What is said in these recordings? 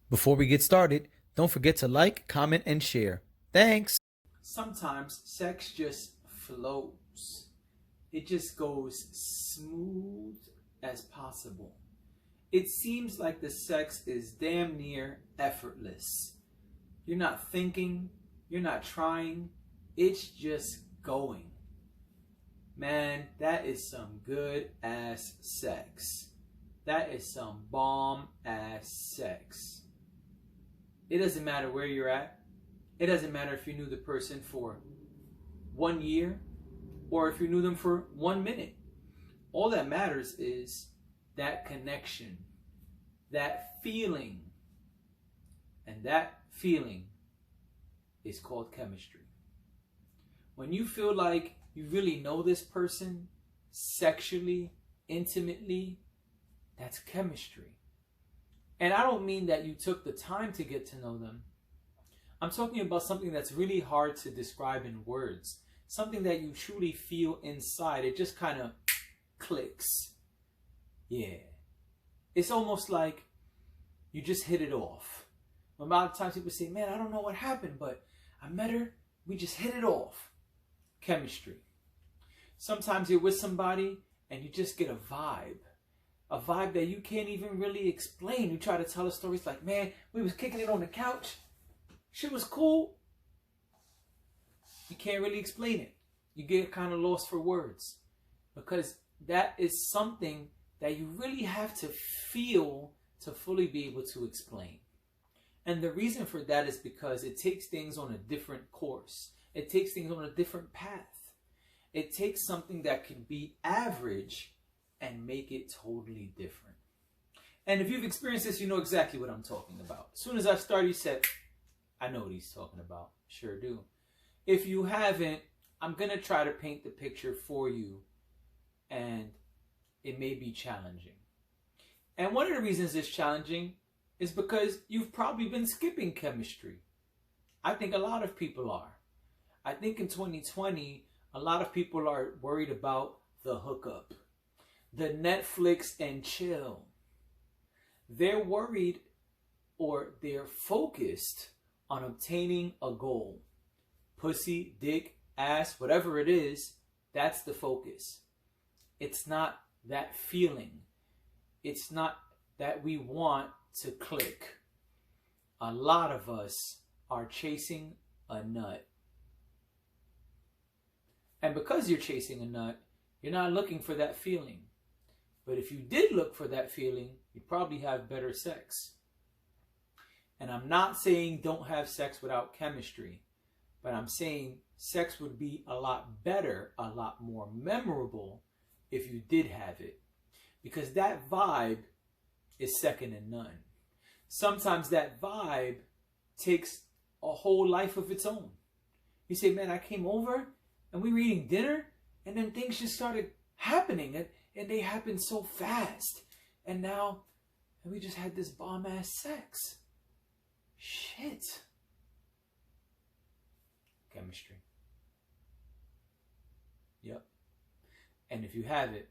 Before we get started, don't forget to like, comment, and share. Thanks. Sometimes sex just flows. It just goes smooth as possible. It seems like the sex is damn near effortless. You're not thinking, you're not trying, it's just going. Man, that is some good ass sex. That is some bomb ass sex. It doesn't matter where you're at. It doesn't matter if you knew the person for 1 year or if you knew them for 1 minute. All that matters is that connection, that feeling. And that feeling is called chemistry. When you feel like you really know this person sexually, intimately, that's chemistry. And I don't mean that you took the time to get to know them. I'm talking about something that's really hard to describe in words. Something that you truly feel inside. It just kind of clicks. Yeah. It's almost like you just hit it off. A lot of times people say, man, I don't know what happened, but I met her. We just hit it off. Chemistry. Sometimes you're with somebody and you just get a vibe. A vibe that you can't even really explain. You try to tell a story. It's like, man, we was kicking it on the couch. Shit was cool. You can't really explain it. You get kind of lost for words. Because that is something that you really have to feel to fully be able to explain. And the reason for that is because it takes things on a different course. It takes things on a different path. It takes something that can be average and make it totally different. And if you've experienced this, you know exactly what I'm talking about. As soon as I started, you said, I know what he's talking about. Sure do. If you haven't, I'm going to try to paint the picture for you. And it may be challenging. And one of the reasons it's challenging is because you've probably been skipping chemistry. I think a lot of people are. I think in 2020, a lot of people are worried about the hookup, the Netflix and chill. They're worried or they're focused on obtaining a goal. Pussy, dick, ass, whatever it is, that's the focus. It's not that feeling. It's not that we want to click. A lot of us are chasing a nut. And because you're chasing a nut, you're not looking for that feeling. But if you did look for that feeling, you'd probably have better sex. And I'm not saying don't have sex without chemistry, but I'm saying sex would be a lot better, a lot more memorable if you did have it. Because that vibe is second to none. Sometimes that vibe takes a whole life of its own. You say, man, I came over and we were eating dinner and then things just started happening and they happened so fast. And now we just had this bomb ass sex. Shit. Chemistry. Yep. And if you have it,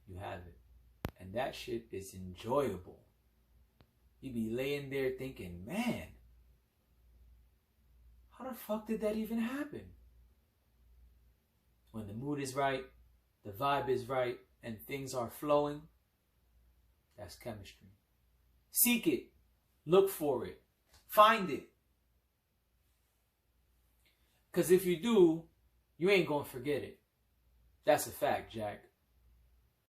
you have it. And that shit is enjoyable. You be laying there thinking, man, how the fuck did that even happen? When the mood is right, the vibe is right, and things are flowing, that's chemistry. Seek it. Look for it. Find it. Because if you do, you ain't going to forget it. That's a fact, Jack.